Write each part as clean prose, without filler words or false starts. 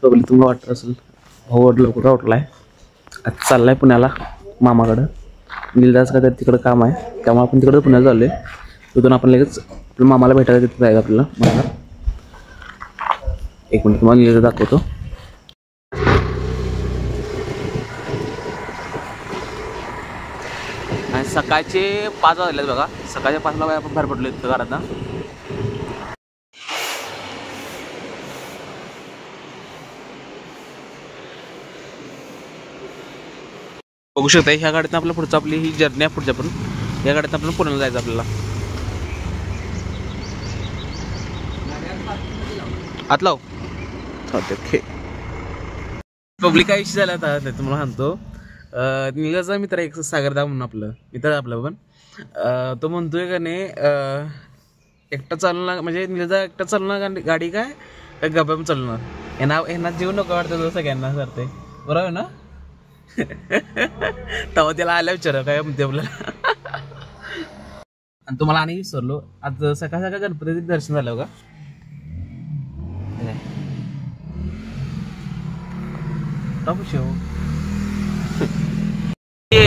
बघली तुम्हाला वाटत असेल भाऊ लवकर उठलाय, आज चाललाय पुण्याला मामाकडं. निलदास का तर तिकडं काम आहे, त्यामुळे आपण तिकडं पुण्याला चाललोय. तिथून आपण लगेच आपल्या मामाला भेटायला तिथं जायचं आपल्याला. मला एक मिनिट तुम्हाला निलदा दाखवतो. आणि सकाळचे 5 वाजले बघा. सकाळच्या 5ला आपण बाहेर पडलो इथं घरात. बघू शकता ह्या गाडीतनं आपल्या पुढचं आपली ही जर्नी आहे पुढच्या पण. या गाडीतनं आपल्याला पुण्याला जायचं आपल्याला. आत लाव ओके. पब्लिक काय इश्यू झाला आता तुम्हाला सांगतो. निलाचा मित्र एक सागरदा म्हणून आपलं मित्र आपलं पण तो म्हणतोय का नाही एकटा चालणार म्हणजे निलाचा एकटा चालणार गाडी काय गप्पा पण चालणार यांना जीव नको वाटतं सगळ्यांना करते बरोबर ना. तेव्हा त्याला आल्या विचार काय म्हणते आपल्याला. आणि तुम्हाला आणि विसरलो आज सकाळ सकाळ गणपतीचं दर्शन झालं का.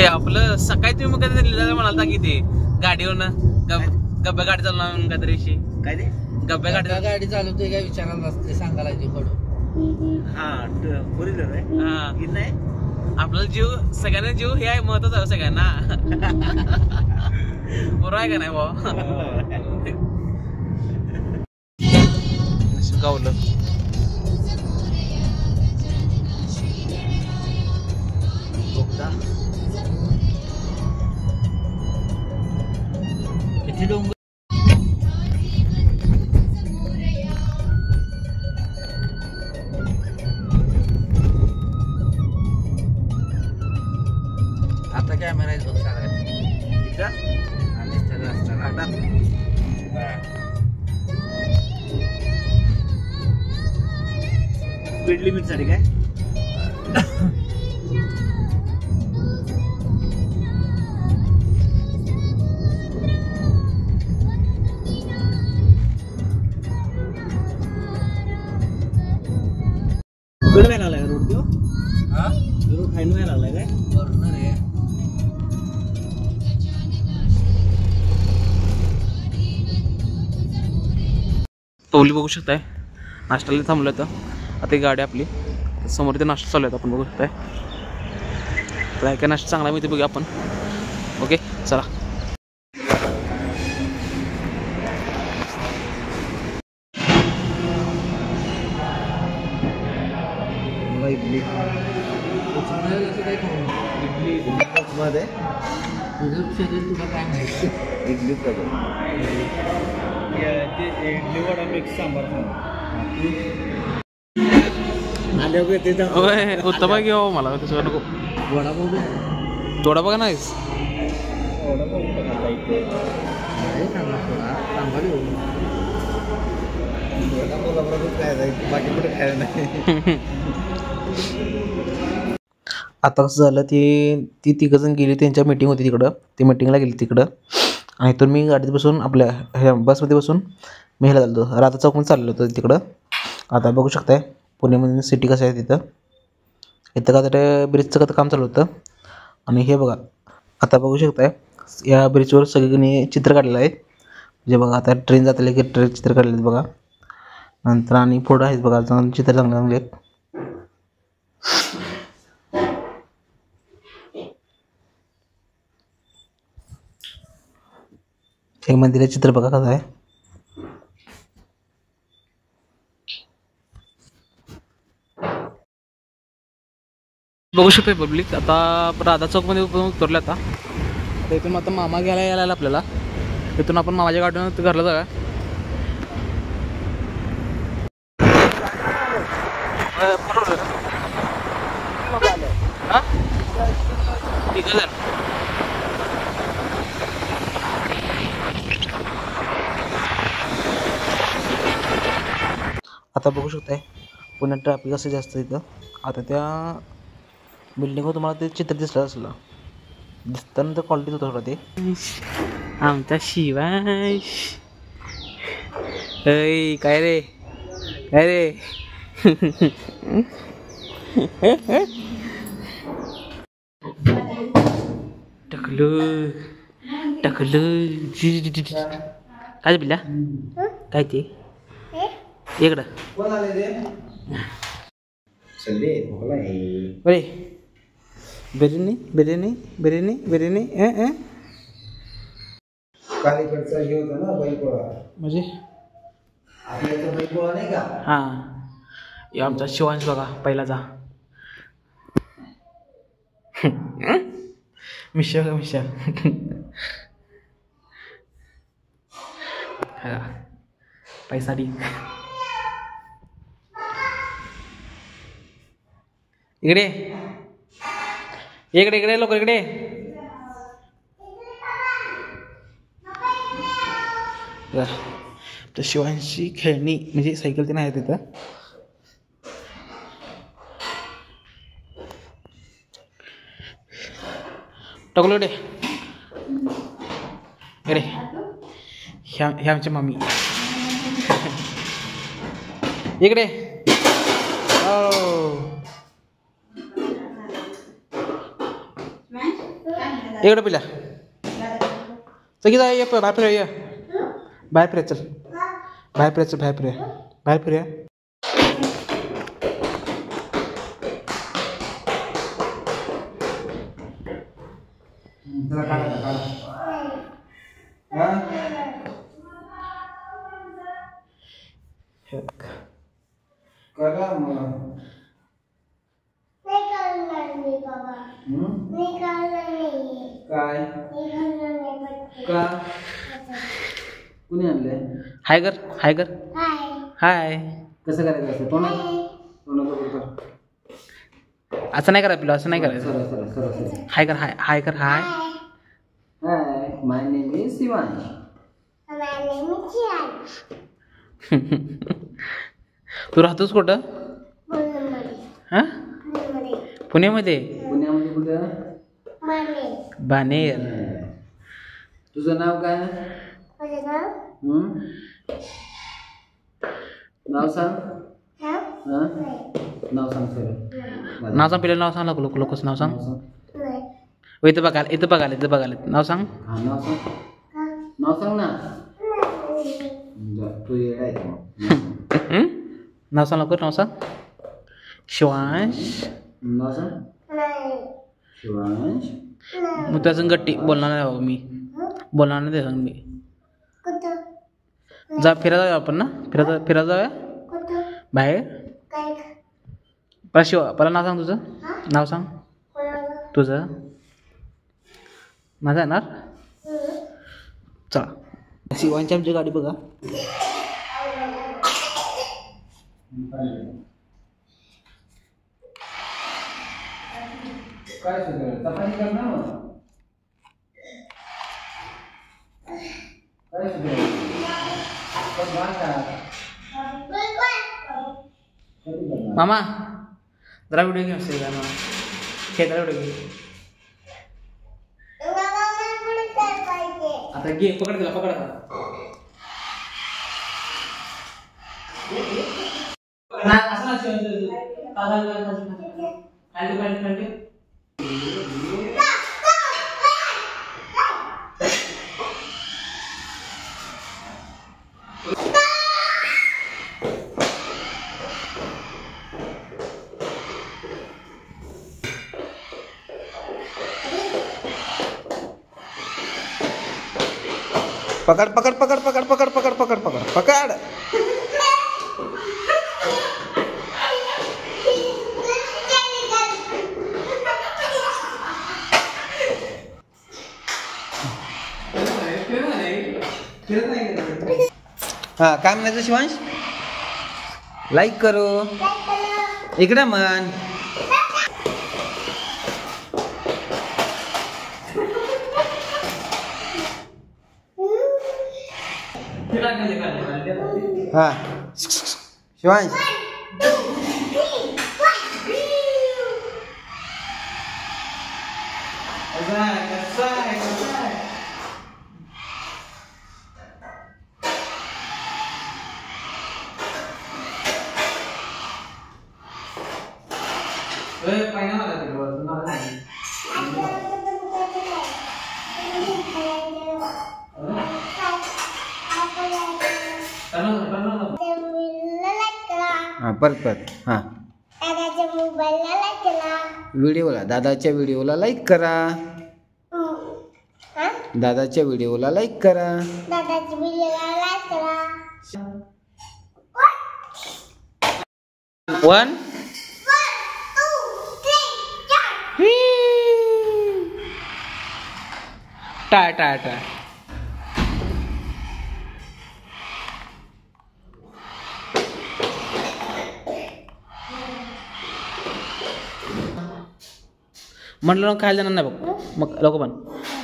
आपलं सकाळी तुम्ही मग काहीतरी म्हणाल की ते गाडीवरनं गब्या गाडी चालणार काहीतरी काय ते गब्या गाडी चालवतोय काय विचारायला असते सांगायला नाही. आपल्याला जीव सगळ्यांना जीव हे आहे महत्वाचं आहे सगळ्यांना. बरोबर आहे का नाही भाऊ. गावलं किती डोंगर आता कॅमेरा आहे बघ सगळ्यात स्पीड लिमिट साठी काय रोड व्हायला लागलाय रोड तो रोड खाईन व्हायला लागलाय काय बरोबर आहे. पवली बघू शकताय नाश्त्याला थांबलो तर आता ही गाडी आपली समोर ते नाश्ता चालू आहे आपण बघू शकताय. काय काय नाश्ता चांगला मिळते बघूया आपण. ओके चला. इडली मध्ये तुझं शरीर तुला काय माहिती इडली इडली वडा मिक्स सांबार उत्तम आहे घेऊ मला त्याच्यावर नको. वडापाव थोडा बघा नाहीस आता कसं झालं ती तिघजण गेली त्यांच्या मीटिंग होती तिकडं. ती मीटिंगला गेली तिकडं आणि इथून मी गाडीत बसून आपल्या ह्या बसमध्ये बसून मी ह्याला चालतो राधा चौकमध्ये चाललो होतो तिकडं. आता बघू शकताय पुण्यामध्ये सिटी कसं आहे तिथं. इथं का तर ब्रिजचं काम चालू होतं आणि हे बघा आता बघू शकताय या ब्रिजवर सगळीकडे चित्र काढलेलं आहे. म्हणजे बघा आता ट्रेन जाताना की ट्रेन चित्र काढलेलं आहेत बघा. नंतर आणि पुढं आहेत बघा चित्र चांगले चांगले आहेत. हे मंदिराचे चित्र बघा कसं आहे. बघू शकतोय पब्लिक आता राधा चौकमध्ये उतरले. आता इथून आता मामा घ्यायला यायला आपल्याला. इथून आपण मामाच्या गाडीनं घरला जाऊया. ठीक आहे सर. आता बघू शकताय पुण्यात ट्रॅफिक असं जास्त इथं. आता त्या बिल्डिंगवर तुम्हाला ते चित्र दिसलं असलं दिसताना तर क्वालिटीच होतं थोडं ते. आमचा शिवाश काय रे काय रे टकलं टकलं काय पिल्ला काय ते इकडं बरे बिर्याणी बिर्याणी बिर्याणी बिर्याणी कालीकडचा हे होता ना बैलपोळा म्हणजे आपल्याचा बैलपोळा नाही का हां आमचा शिवांश बघा पहिलाचा मिशा का मिशा पैसा डी इकडे इकडे इकडे लोक इकडे तर शिवांशी खेळणी म्हणजे सायकल ते नाही तिथं टाकलो इकडे इकडे ह्या आमच्या मामी इकडे इकडे पिला सगळी जा ये बाहेर फिरूया ये बाहेर फिरूया चल बाहेर फिरूया चल बाहेर फिरूया बाहेर फिरूया करा मग काय का कुणी आणलंय हाय कर हाय कर हाय कसं करायचं असतं तोंडात असं नाही करा पिलो असं नाही करायचं सरळ सरळ सरळ सरळ हाय कर हाय हाय कर hi hi my name is Shivansh तू राहतोस कुठं हां पुण्यामध्ये पुण्यामध्ये कुठं बानेर तुझं नाव काय नाव सांग नाव सांग सर नाव सांग पिलं नाव सांग लोक लोकच नाव सांग इथं बघायला नाव सांग हा नाव सांग ना तू येडाय नाव सांग लवकर नाव सांग शिवांश नाव सांग शिवांश मग त्याचं गट्टी बोलणार नाही बाबा मी बोलणार नाही ते सांग मी जा फिरा जाऊया आपण ना फिरा जाऊया बाहेर पहिला नाव सांग तुझं नाव सांग तुझं माझं येणार चला शिवांची आमची गाडी बघा काय चपाती कर ना मामा जरा व्हिडिओ घे असेल का मामा खेळायला व्हिडिओ घे आता घे पकड दिला पकड पकड़ पकड़ पकड़ पकड़ पकड़ पकड़ पकड़ पकड़ पकड़ हाँ काय म्हणायचं शिवांश लाईक करो इकडे म्हण हाँ शिवांश हां परत हां व्हिडिओला दादाच्या व्हिडिओला लाईक करा. दादाच्या व्हिडिओला लाईक करा. वन टाय टाय टाय म्हणलं ना खायला जाणार नाही बघ. मग लोक पण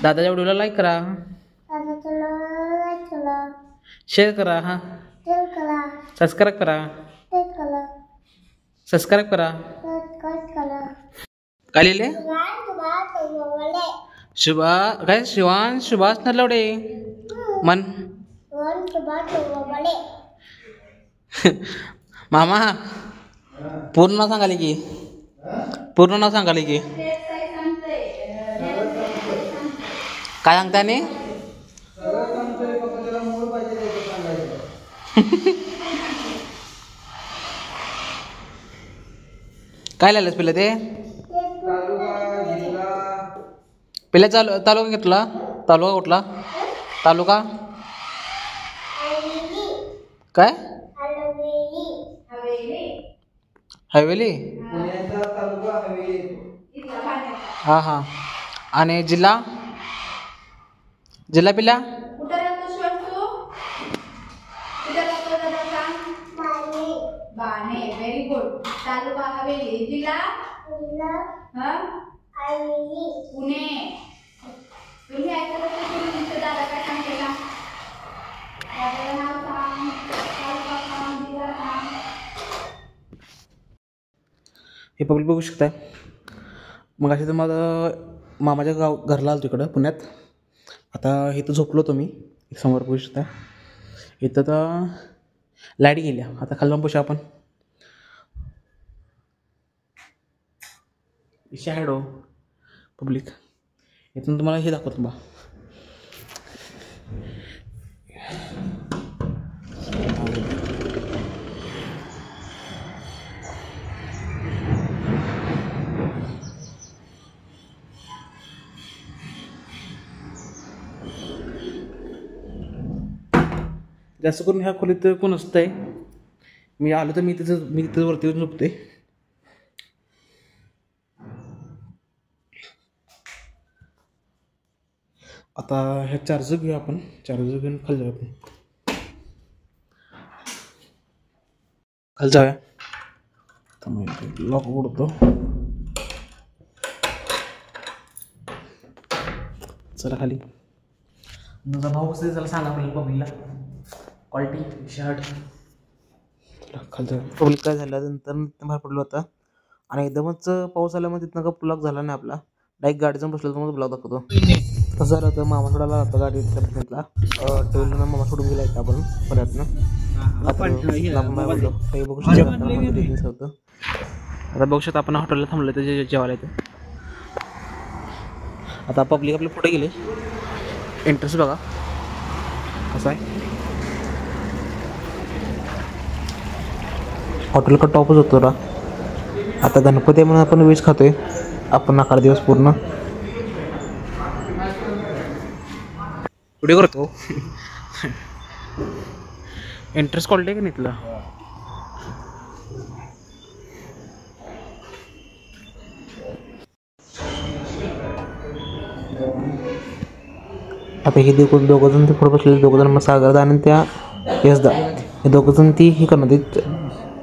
दादाच्या व्हिडिओला लाईक करा, शेअर करा, हां सबस्क्राईब करा, सबस्क्राईब करा. काय लिहिले? काय शिवांश सुभाष नरलवडे मन मामा पूर्ण नाव सांगाले की, पूर्ण नाव सांगाले की काय सांगताय ने काय लिहिलंस पहिलं ते? पहिल्या तालुका घेतला. तालुका कुठला? तालुका काय? हवेली. हां हां. आणि जिल्हा? जिल्हा पिल्ला व्हेरी गुड. तालुका हवेली. जिल्हा पुणे. तुम्ही ऐकलं तर दादा काय सांगेला? नाव सांग, तालुका सांग, जिल्हा सांग. हे पब्लिक बघू शकताय. मग असे तर माझं मामाच्या घरला आलो तिकडं पुण्यात. आता इथं झोपलो होतो मी. समोर बघू शकता. इथं तर लाईट गेल्या. आता खाली जाऊन बसू आपण. Shadow public. इथून तुम्हाला हे दाखवतो बा. जास्त करून ह्या खोलीत कोण असतंय. मी आलो तर मी तिथं वरती येऊन झोपते. आता ह्या चार्जर घेऊया आपण. चार्जर घेऊन खाली जाऊया आपण. खाली जाऊया. लॉक उघडतो. चला खाली. तुमचा भाऊ कसं चला सांगा आपल्याला पब्लिकला क्वालिटी शर्ट. चला खाली जाऊया. पब्लिक काय झालं नंतर बाहेर पडलो होता आणि एकदमच पाऊस आल्यामुळे तिथनं का ब्लॉक झाला नाही आपला. डायरेक्ट गाडी जाऊन बसलो तर मग ब्लॉक दाखवतो. तसं झालं होतं मामा सोडायला होता गाडी घेतला. टोलनं मामा सोडून गेला होता आपण परतनं. काही बघू शकतो. आता बघू शकता आपण हॉटेलला थांबलो तर जेवायला येतं. आता पब्लिक आपले पुढे गेले. एंट्रन्स बघा कसं आहे. हॉटेल का टॉपच होतो रा. आता गणपती म्हणून आपण व्हेज खातोय आपण 11 दिवस पूर्ण. व्हिडिओ करतो. एंट्रन्स क्वालिटी आहे का नाही तुला? आता हे दोघं जण ते पुढे बसलेले दोघं जण मग सागरदा आणि त्या यशदा हे दोघं जण ती हे खाणार होते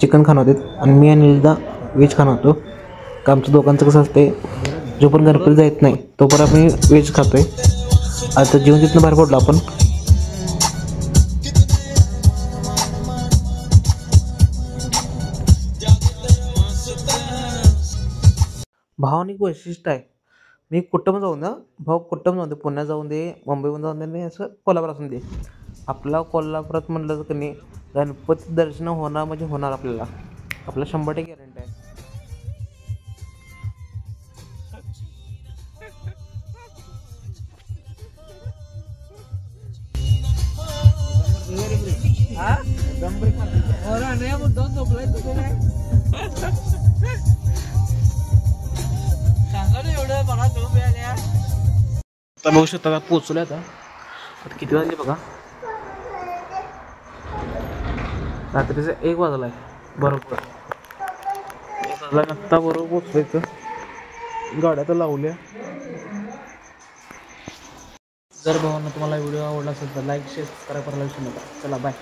चिकन खाणार होते आणि मी आणि निलदा व्हेज खाणार होतो. का आमच्या दोघांचं कसं असते जोपर्यंत गणपती जात नाही तोपर्यंत आम्ही व्हेज खातोय. आता जेवण तिथनं बाहेर पडलो आपण. भावनिक वैशिष्ट्य आहे. मी कुठं पण जाऊन द्या भाऊ कुठं पण जाऊन दे पुण्यात जाऊन दे मुंबईमध्ये जाऊन दे आणि असं कोल्हापूर असून दे आपला कोल्हापुरात म्हणलं तर नाही गणपती दर्शन होणार म्हणजे होणार आपल्याला. आपलं 100% गॅरंटी आहे. आता बघू शकता का पोचलोय आता किती वाजले बघा रात्रीचं 1 वाजला आहे बरोबर 1 वाजला आत्ता बरोबर पोचलो इथं गाड्या तर लावल्या जर भावांना तुम्हाला व्हिडिओ आवडला असेल तर लाईक शेअर सबस्क्राईब करायला विसरू नका चला बाय